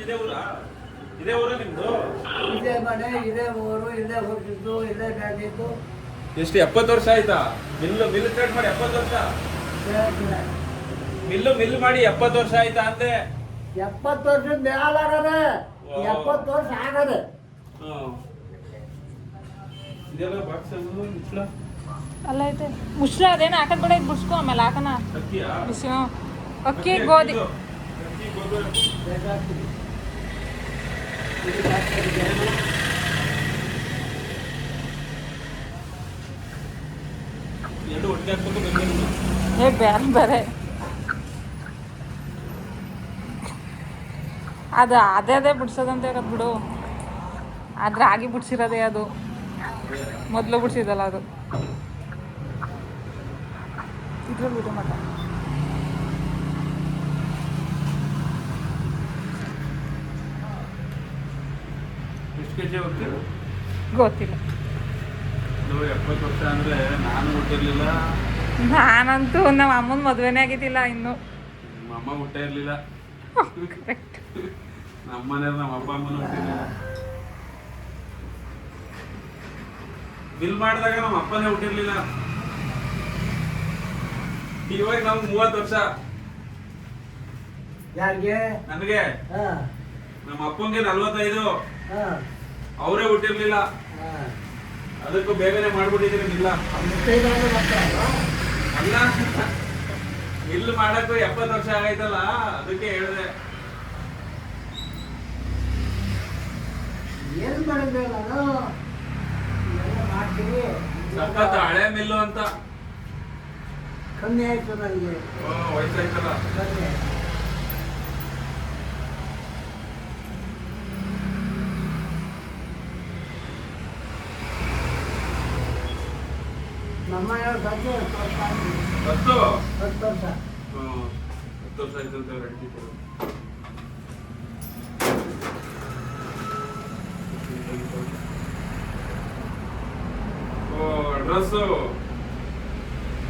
ಇದೇ ಊರಾ? ಇದೇ ಊರ ನಿಮ್ದು? ಇದೇ ಮನೆ, ಇದೇ ಊರು, ಇಲ್ಲೇ ಹುಟ್ಟಿದ್ದು, ಇಲ್ಲೇ ಬೆಳೆದಿದ್ದು. ಎಷ್ಟು 70 ವರ್ಷ ಆಯ್ತಾ? ಮಿಲ್ ಸ್ಟಾರ್ಟ್ ಮಾಡಿ 70 ವರ್ಷ? ಮಿಲ್ ಮಾಡಿ 70 ವರ್ಷ ಆಯ್ತಾ ಅಂದೆ? 70 ವರ್ಷದ ಮೇಲಾಗದೆ, 70 ವರ್ಷ ಆಗದೆ. ಇದೆಲ್ಲ ಬಾಕ್ಸ್ ಮುಚ್ಚಳ ಅಲ್ಲ ಐತೆ ಮುಚ್ಚಳ ಅದೇನು ಹಾಕದ್ ಬೇಡ, ಇದು ಬಿಡ್ಸ್ಕೊ ಆಮೇಲೆ ಹಾಕನ. ಅಕ್ಕಿಯಾ? ಬಿಸಿ ಅಕ್ಕಿ ಗೋಧಿ. ಎರಡು ಒಟ್ಟಿಗೆ ಹಾಕ್ಬೇಕು ಬೆಂಗಳೂರು. ಬೇರೆ ಬೇರೆ ಅದು ಅದೇ ಬಿಡ್ಸೋದಂತ ಹೇಳೋದು ಬಿಡು. ಆದ್ರೆ ಆಗಿ ಬಿಡ್ಸಿರೋದೇ ಅದು, ಮೊದಲು ಬಿಡ್ಸಿದಲ್ಲ ಅದು. ಇದ್ರಲ್ಲಿ ಬಿಡು ಮಟ. ಎಷ್ಟು ಕೆಜಿ ಹೋಗ್ತೀರ? ಗೊತ್ತಿಲ್ಲ. 70 ವರ್ಷ ಅಂದ್ರೆ ನಾನು ಹುಟ್ಟಿರ್ಲಿಲ್ಲ, ನಾನಂತೂ ನಮ್ಮ ಅಮ್ಮನ ಮದುವೆನೇ ಆಗಿದ್ದಿಲ್ಲ ಇನ್ನು. ನಮ್ಮ ಅಮ್ಮ ಹುಟ್ಟೇ ಇರ್ಲಿಲ್ಲ, ನಮ್ಮ ಮನೇಲಿ ನಮ್ಮ ಅಪ್ಪ ಅಮ್ಮನೂ ಹುಟ್ಟಿರ್ಲಿಲ್ಲ. ಬಿಲ್ ಮಾಡಿದಾಗ ನಮ್ಮ ಅಪ್ಪನೇ ಹುಟ್ಟಿರ್ಲಿಲ್ಲ. ಇವಾಗ ನಮ್ಗೆ 30 ವರ್ಷ. ಯಾರಿಗೆ? ನನಗೆ. ನಮ್ಮ ಅಪ್ಪಂಗೆ 45. ಅವರೇ ಹುಟ್ಟಿರ್ಲಿಲ್ಲ, ಅದಕ್ಕೂ ಬೇಗನೆ ಮಾಡ್ಬಿಟ್ಟಿದ್ದೀರಿ ಇಲ್ಲ ಅಲ್ಲ. ಮಿಲ್ ಮಾಡಕ್ಕೂ 70 ವರ್ಷ ಆಗೈತಲ್ಲ, ಅದಕ್ಕೆ ಹೇಳಿದೆ. ಏನು ಮಾಡಿದ್ರೆ ನಾನು ಎಲ್ಲ ಮಾಡ್ತೀವಿ. ಸಖತ್ ಹಳೆ ಮಿಲ್ಲು ಅಂತ. ಕಮ್ಮಿ ಆಯ್ತು ನನಗೆ, ವಯಸ್ಸಾಯ್ತಲ್ಲ. ಕಮ್ಮಿ ಆಯ್ತು. ನಮ್ಮ ಸಂಜೆ 10 ವರ್ಷ ಆಯ್ತು. 10 10 ವರ್ಷ. 10 ವರ್ಷ ಆಯ್ತು ಅಂತ ಹೇಳ್ತಿದ್ರು. ಅಡ್ರೆಸ್ಸು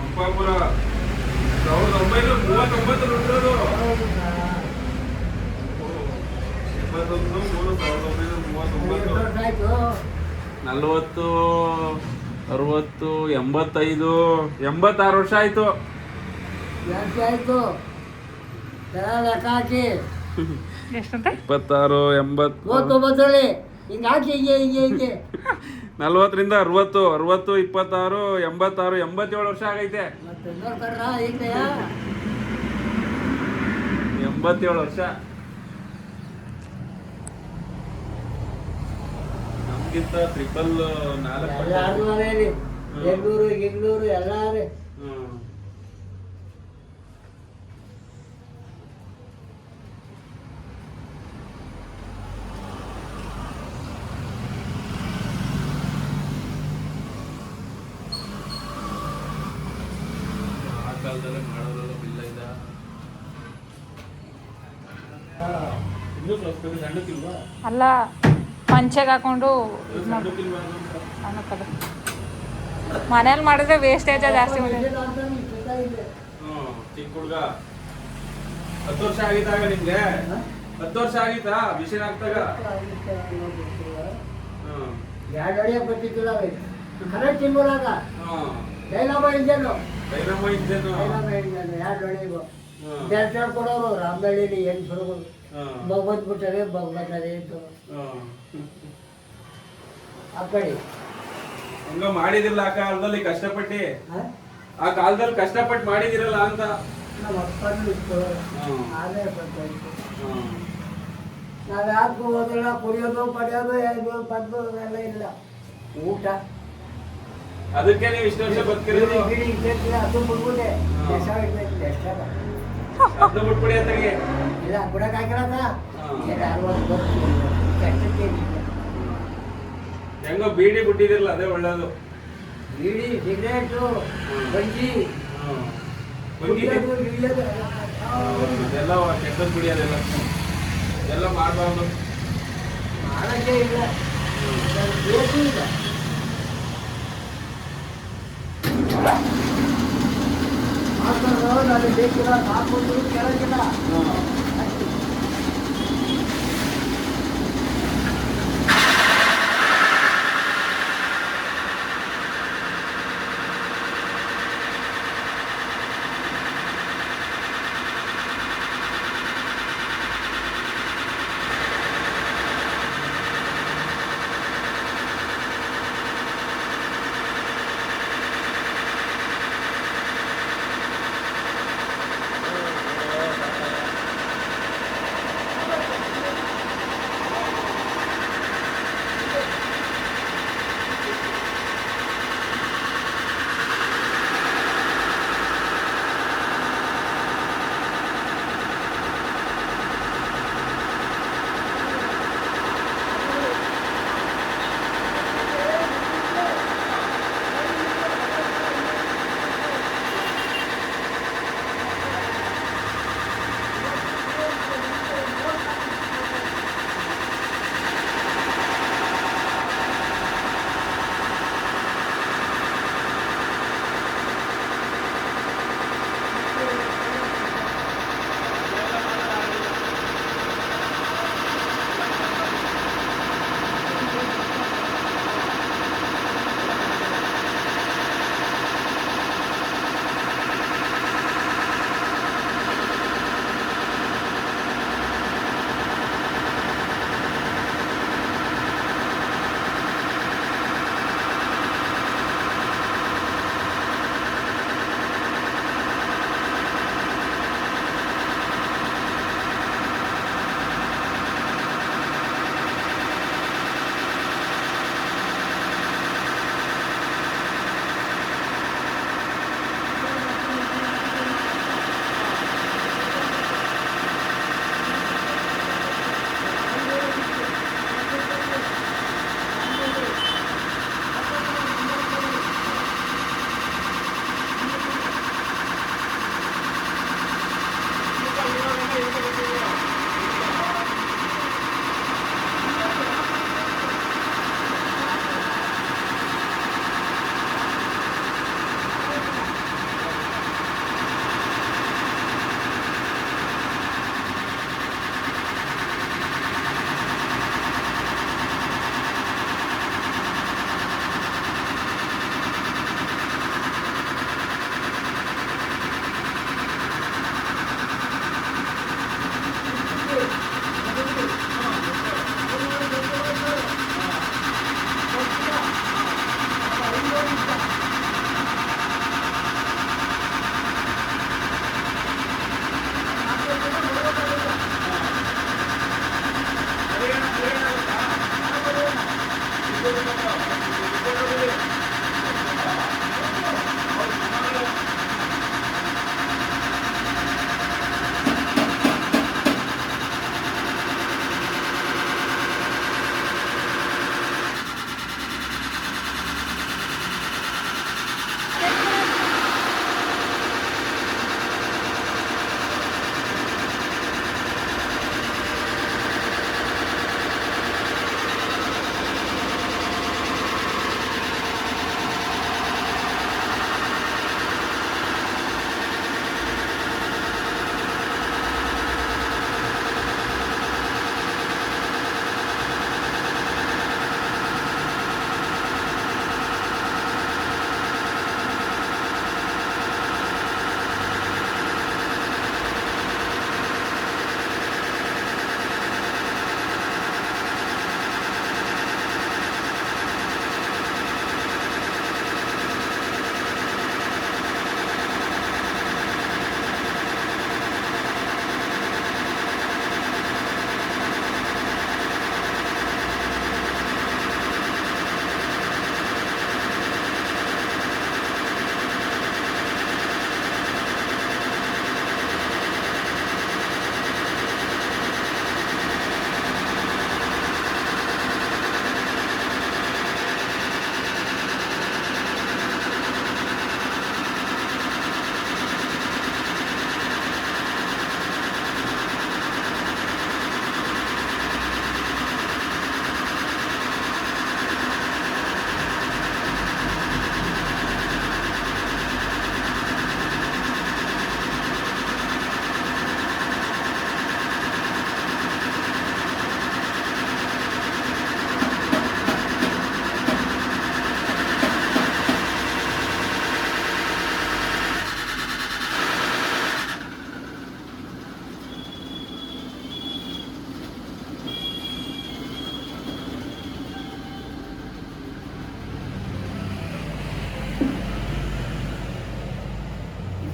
ಅಂಪಾಪುರ, 1939 ಹುಟ್ಟಿರೋದು. 1939. ಆಯ್ತು. 40, 60, 85, 86 ವರ್ಷ ಆಯ್ತು. ಜಾಸ್ತಿ ಆಯ್ತು. ಲೆಕ್ಕ ಹಾಕಿ ಎಷ್ಟಂತೆ? 26, 80, 39 ಹಿಂಗೆ ಹಾಕಿ ಹಿಂಗೆ 40ರಿಂದ 60, 60, 26, 86, 87 ವರ್ಷ ಆಗೈತೆ. ಮತ್ತೆ ನೋಡ್ಕೊಂಡ್ರ ಹಿಂಗೆಯಾ? 87 ವರ್ಷ. ನಮ್ಗಿಂತ 4 ಎಲ್ಲಾರು ಮನೇಲಿ ಬೆಂಗಳೂರು ಗಿಂಗ್ಳೂರು ಎಲ್ಲಾರು. ಆ ಕಾಲದಲ್ಲೇ ಮಾಡೋದ್ರಲ್ಲ ಬಿಲ್ಲ ಇದ್ದ. ಇನ್ನೂ ಸ್ವಲ್ಪ ಸಣ್ಣಕ್ಕಿಲ್ವಾ? ಅಲ್ಲ, ಪಂಚೆಗೆ ಹಾಕೊಂಡು ಸಣ್ಣಕ್ಕಿಲ್ವಾ ಅಂತ. ಅನ್ನಕ್ಕದ ಮನೇಲಿ ಮಾಡಿದ್ರೆ ವೇಸ್ಟೇಜ್ ಜಾಸ್ತಿ ಚಿಕ್ಕ ಹುಡುಗ 10 ವರ್ಷ ಆಗಿದ್ದಾಗ ನಿಮ್ಗೆ? 10 ವರ್ಷ ಆಗಿತ್ತಾ ಮಿಷನ್ ಆಗ್ತಾಗ? ಎರಡು ಅಡಿಯ ಬರ್ತಿದ್ದಿಲ್ಲ ಕರೆಕ್ಟ್ ತಿಂಗಳಾಗ ಡೈನಾಮ ಇಂಜನ್ನು ಡೈನಮೋ ಇಂಜನ್. ಎರಡು ಅಡಿಗೂ ಎರಡು ಕೊಡೋರು ರಾಮದಳ್ಳಿಲಿ ಏನು ಸುರುಗಳು ಬಂದ್ಬಿಟ್ಟಾರೆ ಬಂದ್ಬಿಟ್ಟಾರೆ ಅಂತ ಆ ಕಡೆ ಹಂಗ ಮಾಡಿದಿರಲ್ಲ ಆ ಕಾಲದಲ್ಲಿ ಕಷ್ಟಪಟ್ಟು. ಆ ಕಾಲದಲ್ಲಿ ಕಷ್ಟಪಟ್ಟು ಮಾಡಿದಿರಲ್ಲ ಅಂತ. ನಮ್ಮ ಅಪ್ಪನೂ ಇತ್ತು, ಆದೇ ಬರ್ತಾಯಿತ್ತು. ನಾವು ಯಾಕೆ ಹೋದಿಲ್ಲ, ಕುಡಿಯೋದು ಪಡೆಯೋದು ಏನು ಬಂದು ಎಲ್ಲ ಇಲ್ಲ. ಊಟ ಅದಕ್ಕೆ ನೀವು ಇಷ್ಟು ವರ್ಷ ಬದುಕಿರೋದು. ಬಿಡಿ ಇಟ್ಟಿರ್ತೀವಿ, ಅದು ಬಿಡ್ಬಿಟ್ಟೆ ದೇಶ ಇಡ್ಬೇಕು ಎಷ್ಟಾಗ ಅದನ್ನ ಬಿಟ್ಬಿಡಿ ಅತ್ತಗೆ. ಇಲ್ಲ ಬಿಡಕ್ಕಾಗಿರೋದ 60 ಕಷ್ಟಕ್ಕೆ ಹೆಂಗೋ ಬೀಡಿ ಬಿಟ್ಟಿದಿರಲ್ಲ, ಅದೇ ಒಳ್ಳೇದು. ಬೀಡಿ ಸಿಗರೇಟು ಬಂಜಿ ಅದೆಲ್ಲ ಕೆಟ್ಟದ್ ಬಿಡಿ, ಅದೆಲ್ಲ ಎಲ್ಲ ಮಾಡಬಾರ್ದು. ಮಾಡಕ್ಕೆ ಇಲ್ಲ, ಬೇಕು ಇಲ್ಲ. ಮಾಡ್ಕೊಂಡು ನನಗೆ ಬೇಕಿಲ್ಲ, ಹಾಕೊಂಡು ಕೇಳೋಕ್ಕಿಲ್ಲ.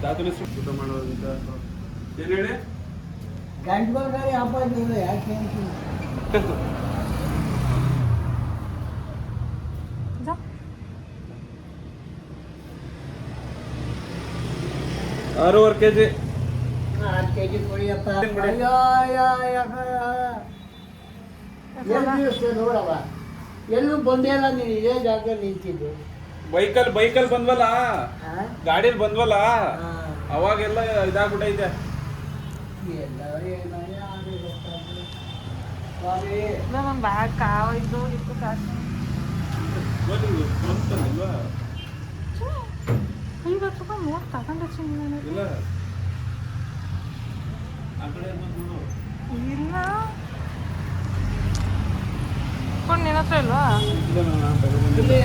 ತಾತನ ಊಟ ಮಾಡೋದಂತ ಏನ್ ಹೇಳಿ ಗಂಟುಗಾರಿ ಹಬ್ಬ ಇದ್ದಿಲ್ಲ ಯಾಕೆ ಜಾ 6.5 kg 6 kg ಕೊಡಿಯಪ್ಪ ಬಿಡಿ. ಅಯ್ಯೋ ಅಯ್ಯೋ ನೋಡವ ಎಲ್ಲೂ ಬಂದೇ ಇಲ್ಲ ನೀನು ಇದೇ ಜಾಗದಲ್ಲಿ ನಿಂತಿದ್ದು ಬೈಕಲ್ ಬಂದ್ವಲ್ಲ ಹಾ? ಗಾಡಿಲಿ ಬಂದ್ವಲ್ಲ ಹಾ. ಅವಾಗೆಲ್ಲ ಇದಾಗ್ಬಿಟ್ಟೈತೆ ಎಲ್ಲ ಏನೋ ಯಾರು ಗೊತ್ತಾಗ್ಲಿಲ್ಲ. ಸ್ವಾಮಿ ನನ್ನ ಬ್ಯಾಗ್ ಕಾವ ಇದ್ದು ಇತ್ತು ಕಾಸು ಬಂತಲ್ವಾ 50 ರೂಪಾಯಿ ನೋಟ್ ತಗೊಂಡೆ ಚಿನ್ನ ಇಲ್ಲ ಆ ಕಡೆ ಬಂದು ನೋಡು. ಇಲ್ಲ ಕೊಂಡು ನಿನ್ನ ಹತ್ರ ಇಲ್ವಾ ಇಲ್ಲ ನಾನು ತಗೊಂಡಿಲ್ಲ. ಇಲ್ಲಿ